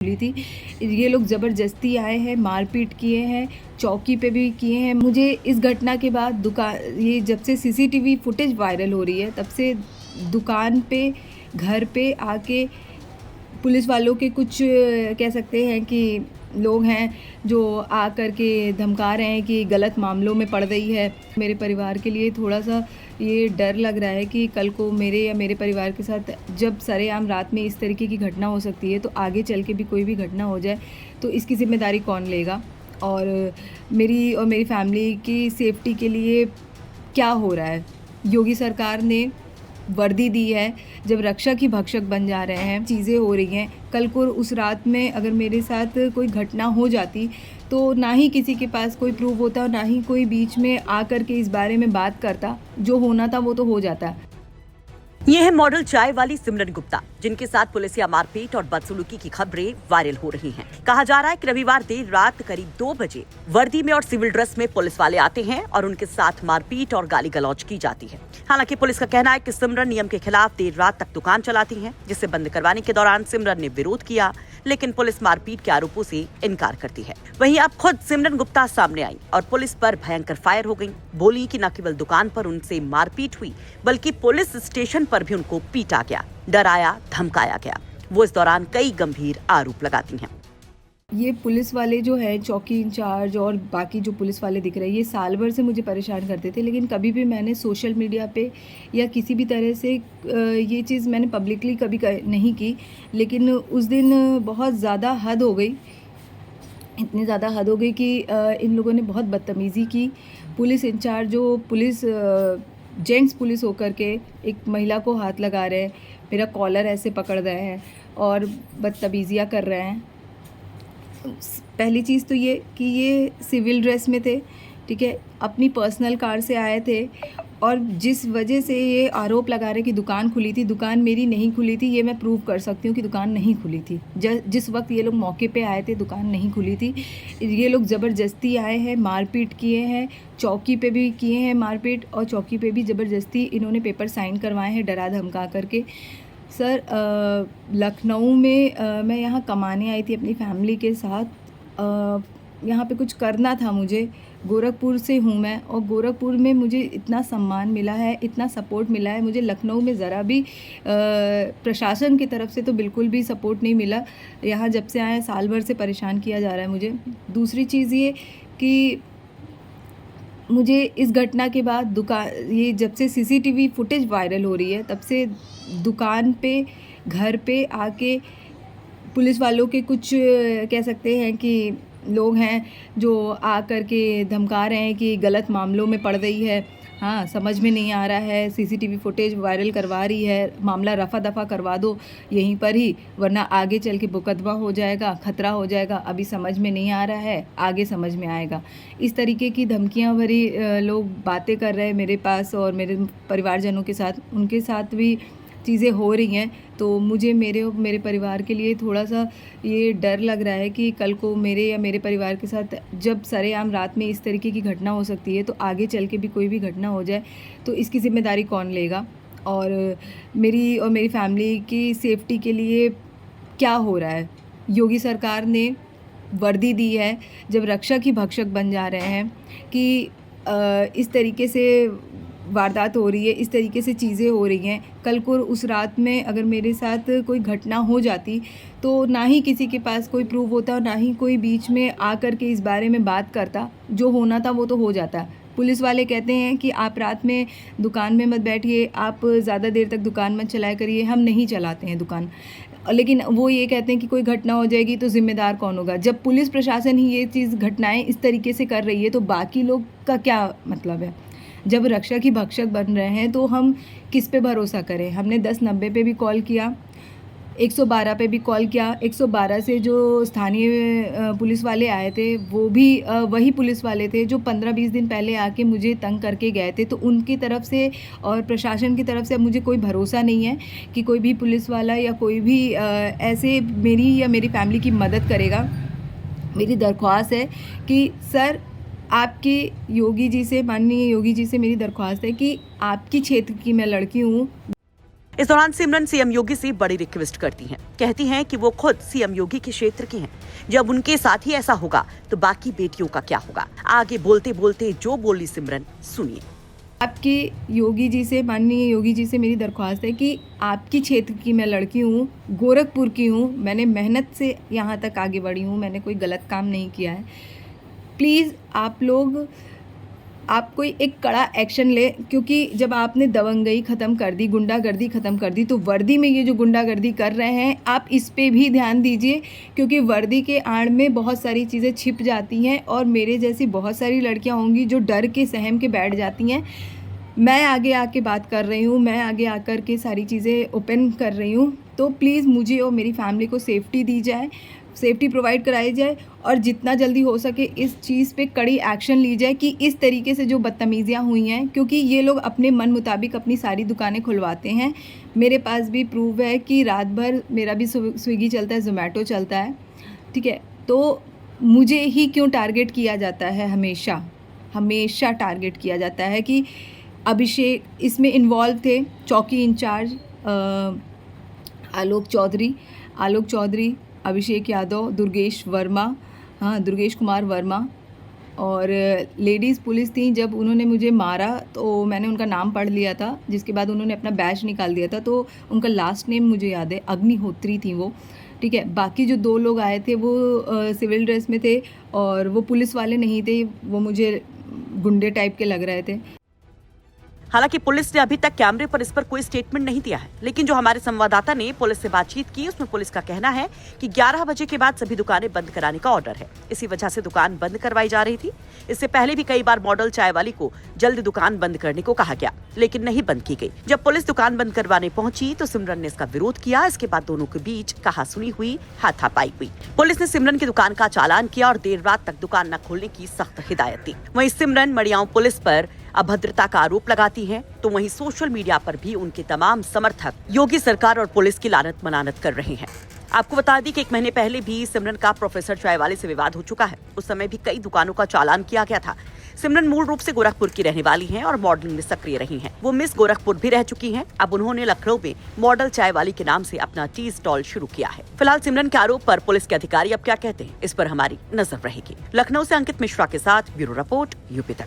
खुली थी। ये लोग ज़बरदस्ती आए हैं, मारपीट किए हैं, चौकी पे भी किए हैं। मुझे इस घटना के बाद ये जब से सीसीटीवी फुटेज वायरल हो रही है तब से दुकान पे, घर पे आके पुलिस वालों के कुछ कह सकते हैं कि लोग हैं जो आ कर के धमका रहे हैं कि गलत मामलों में पड़ रही है। मेरे परिवार के लिए थोड़ा-सा ये डर लग रहा है कि कल को मेरे या मेरे परिवार के साथ जब सरेआम रात में इस तरीके की घटना हो सकती है, तो आगे चल के भी कोई भी घटना हो जाए, तो इसकी ज़िम्मेदारी कौन लेगा? और मेरी फैमिली की सेफ्टी के लिए क्या हो रहा है? योगी सरकार ने वर्दी दी है, जब रक्षक ही भक्षक बन जा रहे हैं, चीज़ें हो रही हैं। कल को उस रात में अगर मेरे साथ कोई घटना हो जाती, तो ना ही किसी के पास कोई प्रूफ होता और ना ही कोई बीच में आकर के इस बारे में बात करता। जो होना था वो तो हो जाता। ये है मॉडल चाय वाली सिमरन गुप्ता, जिनके साथ पुलिसिया मारपीट और बदसलूकी की खबरें वायरल हो रही हैं। कहा जा रहा है कि रविवार देर रात करीब 2 बजे वर्दी में और सिविल ड्रेस में पुलिस वाले आते हैं और उनके साथ मारपीट और गाली गलौज की जाती है। हालांकि पुलिस का कहना है कि सिमरन नियम के खिलाफ देर रात तक दुकान चलाती हैं, जिसे बंद करवाने के दौरान सिमरन ने विरोध किया, लेकिन पुलिस मारपीट के आरोपों से इनकार करती है। वहीं अब खुद सिमरन गुप्ता सामने आई और पुलिस पर भयंकर फायर हो गई। बोली कि न केवल दुकान पर उनसे मारपीट हुई, बल्कि पुलिस स्टेशन पर भी उनको पीटा गया, डराया, धमकाया गया। वो इस दौरान कई गंभीर आरोप लगाती हैं। ये पुलिस वाले जो हैं, चौकी इंचार्ज और बाकी जो पुलिस वाले दिख रहे हैं, ये साल भर से मुझे परेशान करते थे, लेकिन कभी भी मैंने सोशल मीडिया पे या किसी भी तरह से ये चीज़ मैंने पब्लिकली कभी नहीं की। लेकिन उस दिन बहुत ज़्यादा हद हो गई, इतनी ज़्यादा हद हो गई कि इन लोगों ने बहुत बदतमीज़ी की। पुलिस इंचार्ज जो जेंट्स पुलिस होकर के एक महिला को हाथ लगा रहे हैं, मेरा कॉलर ऐसे पकड़ रहे हैं और बदतमीज़ियाँ कर रहे हैं। पहली चीज़ तो ये कि ये सिविल ड्रेस में थे, ठीक है, अपनी पर्सनल कार से आए थे और जिस वजह से ये आरोप लगा रहे कि दुकान खुली थी, दुकान मेरी नहीं खुली थी। ये मैं प्रूव कर सकती हूँ कि दुकान नहीं खुली थी। जिस वक्त ये लोग मौके पे आए थे दुकान नहीं खुली थी। ये लोग ज़बरदस्ती आए हैं, मारपीट किए हैं, चौकी पे भी किए हैं मारपीट और चौकी पे भी ज़बरदस्ती इन्होंने पेपर साइन करवाए हैं डरा धमका करके। सर, लखनऊ में मैं यहाँ कमाने आई थी अपनी फैमिली के साथ। यहाँ पे कुछ करना था मुझे। गोरखपुर से हूँ मैं और गोरखपुर में मुझे इतना सम्मान मिला है, इतना सपोर्ट मिला है। मुझे लखनऊ में ज़रा भी प्रशासन की तरफ से तो बिल्कुल भी सपोर्ट नहीं मिला। यहाँ जब से आए साल भर से परेशान किया जा रहा है मुझे। दूसरी चीज़ ये कि मुझे इस घटना के बाद ये जब से सीसीटीवी फुटेज वायरल हो रही है तब से दुकान पे, घर पे आके पुलिस वालों के कुछ कह सकते हैं कि लोग हैं जो आ कर के धमका रहे हैं कि गलत मामलों में पड़ रही है। हाँ, समझ में नहीं आ रहा है, सीसीटीवी फुटेज वायरल करवा रही है, मामला रफ़ा दफ़ा करवा दो यहीं पर ही, वरना आगे चल के मुकदमा हो जाएगा, खतरा हो जाएगा। अभी समझ में नहीं आ रहा है, आगे समझ में आएगा। इस तरीके की धमकियाँ भरी लोग बातें कर रहे हैं मेरे पास और मेरे परिवारजनों के साथ, उनके साथ भी चीज़ें हो रही हैं। तो मुझे मेरे परिवार के लिए थोड़ा-सा ये डर लग रहा है कि कल को मेरे या मेरे परिवार के साथ जब सरेआम रात में इस तरीके की घटना हो सकती है, तो आगे चल के भी कोई भी घटना हो जाए, तो इसकी ज़िम्मेदारी कौन लेगा? और मेरी फैमिली की सेफ्टी के लिए क्या हो रहा है? योगी सरकार ने वर्दी दी है, जब रक्षक ही भक्षक बन जा रहे हैं कि इस तरीके से वारदात हो रही है, इस तरीके से चीज़ें हो रही हैं। कल को उस रात में अगर मेरे साथ कोई घटना हो जाती, तो ना ही किसी के पास कोई प्रूफ होता और ना ही कोई बीच में आकर के इस बारे में बात करता। जो होना था वो तो हो जाता। पुलिस वाले कहते हैं कि आप रात में दुकान में मत बैठिए, आप ज़्यादा देर तक दुकान मत चलाया करिए। हम नहीं चलाते हैं दुकान, लेकिन वो ये कहते हैं कि कोई घटना हो जाएगी तो ज़िम्मेदार कौन होगा? जब पुलिस प्रशासन ही ये चीज़ घटनाएँ इस तरीके से कर रही है, तो बाकी लोग का क्या मतलब है? जब रक्षक ही भक्षक बन रहे हैं तो हम किस पे भरोसा करें? हमने 1090 पे भी कॉल किया, 112 पे भी कॉल किया। 112 से जो स्थानीय पुलिस वाले आए थे, वो भी वही पुलिस वाले थे जो 15-20 दिन पहले आके मुझे तंग करके गए थे। तो उनकी तरफ से और प्रशासन की तरफ से अब मुझे कोई भरोसा नहीं है कि कोई भी पुलिस वाला या कोई भी ऐसे मेरी या मेरी फैमिली की मदद करेगा। मेरी दरख्वास्त है कि सर, आपके योगी जी से, माननीय योगी जी से मेरी दरख्वास्त है कि आपकी क्षेत्र की मैं लड़की हूँ। इस दौरान सिमरन सीएम योगी से बड़ी रिक्वेस्ट करती हैं। कहती हैं कि वो खुद सीएम योगी के क्षेत्र की हैं। जब उनके साथ ही ऐसा होगा तो बाकी बेटियों का क्या होगा। आगे बोलते बोलते जो बोली सिमरन, सुनिए। आपके योगी जी से, माननीय योगी जी से मेरी दरख्वास्त है कि आपकी क्षेत्र की मैं लड़की हूँ, गोरखपुर की हूँ, मैंने मेहनत से यहाँ तक आगे बढ़ी हूँ, मैंने कोई गलत काम नहीं किया है। प्लीज़ आप कोई एक कड़ा एक्शन ले, क्योंकि जब आपने दबंगई ख़त्म कर दी, गुंडागर्दी ख़त्म कर दी, तो वर्दी में ये जो गुंडागर्दी कर रहे हैं आप इस पे भी ध्यान दीजिए, क्योंकि वर्दी के आड़ में बहुत सारी चीज़ें छिप जाती हैं और मेरे जैसी बहुत सारी लड़कियां होंगी जो डर के सहम के बैठ जाती हैं। मैं आगे आके बात कर रही हूँ, मैं आगे आकर के सारी चीज़ें ओपन कर रही हूँ, तो प्लीज़ मुझे और मेरी फैमिली को सेफ्टी दी जाए, सेफ्टी प्रोवाइड कराई जाए और जितना जल्दी हो सके इस चीज़ पे कड़ी एक्शन ली जाए कि इस तरीके से जो बदतमीज़ियाँ हुई हैं, क्योंकि ये लोग अपने मन मुताबिक अपनी सारी दुकानें खुलवाते हैं। मेरे पास भी प्रूफ है कि रात भर मेरा भी स्विगी चलता है, ज़ोमैटो चलता है, ठीक है। तो मुझे ही क्यों टारगेट किया जाता है, हमेशा टारगेट किया जाता है कि अभिषेक इसमें इन्वॉल्व थे, चौकी इंचार्ज आलोक चौधरी, अभिषेक यादव, दुर्गेश कुमार वर्मा और लेडीज़ पुलिस थी। जब उन्होंने मुझे मारा तो मैंने उनका नाम पढ़ लिया था, जिसके बाद उन्होंने अपना बैच निकाल दिया था, तो उनका लास्ट नेम मुझे याद है, अग्निहोत्री थी वो, ठीक है। बाकी जो 2 लोग आए थे वो सिविल ड्रेस में थे और वो पुलिस वाले नहीं थे, वो मुझे गुंडे टाइप के लग रहे थे। हालांकि पुलिस ने अभी तक कैमरे पर इस पर कोई स्टेटमेंट नहीं दिया है, लेकिन जो हमारे संवाददाता ने पुलिस से बातचीत की उसमें पुलिस का कहना है कि 11 बजे के बाद सभी दुकानें बंद कराने का ऑर्डर है। इसी वजह से दुकान बंद करवाई जा रही थी। इससे पहले भी कई बार मॉडल चाय वाली को जल्द दुकान बंद करने को कहा गया, लेकिन नहीं बंद की गई। जब पुलिस दुकान बंद करवाने पहुंची तो सिमरन ने इसका विरोध किया। इसके बाद दोनों के बीच कहासुनी हुई, हाथापाई हुई। पुलिस ने सिमरन की दुकान का चालान किया और देर रात तक दुकान न खोलने की सख्त हिदायत दी। वहीं सिमरन मड़ियाओं पुलिस पर अभद्रता का आरोप लगाती हैं, तो वहीं सोशल मीडिया पर भी उनके तमाम समर्थक योगी सरकार और पुलिस की लानत मनानत कर रहे हैं। आपको बता दी कि 1 महीने पहले भी सिमरन का प्रोफेसर चाय वाले से विवाद हो चुका है। उस समय भी कई दुकानों का चालान किया गया था। सिमरन मूल रूप से गोरखपुर की रहने वाली हैं और मॉडलिंग में सक्रिय रही हैं। वो मिस गोरखपुर भी रह चुकी हैं। अब उन्होंने लखनऊ में मॉडल चाय वाली के नाम से अपना टी स्टॉल शुरू किया है। फिलहाल सिमरन के आरोप पर पुलिस के अधिकारी अब क्या कहते हैं, इस पर हमारी नजर रहेगी। लखनऊ से अंकित मिश्रा के साथ ब्यूरो रिपोर्ट, यूपी तक।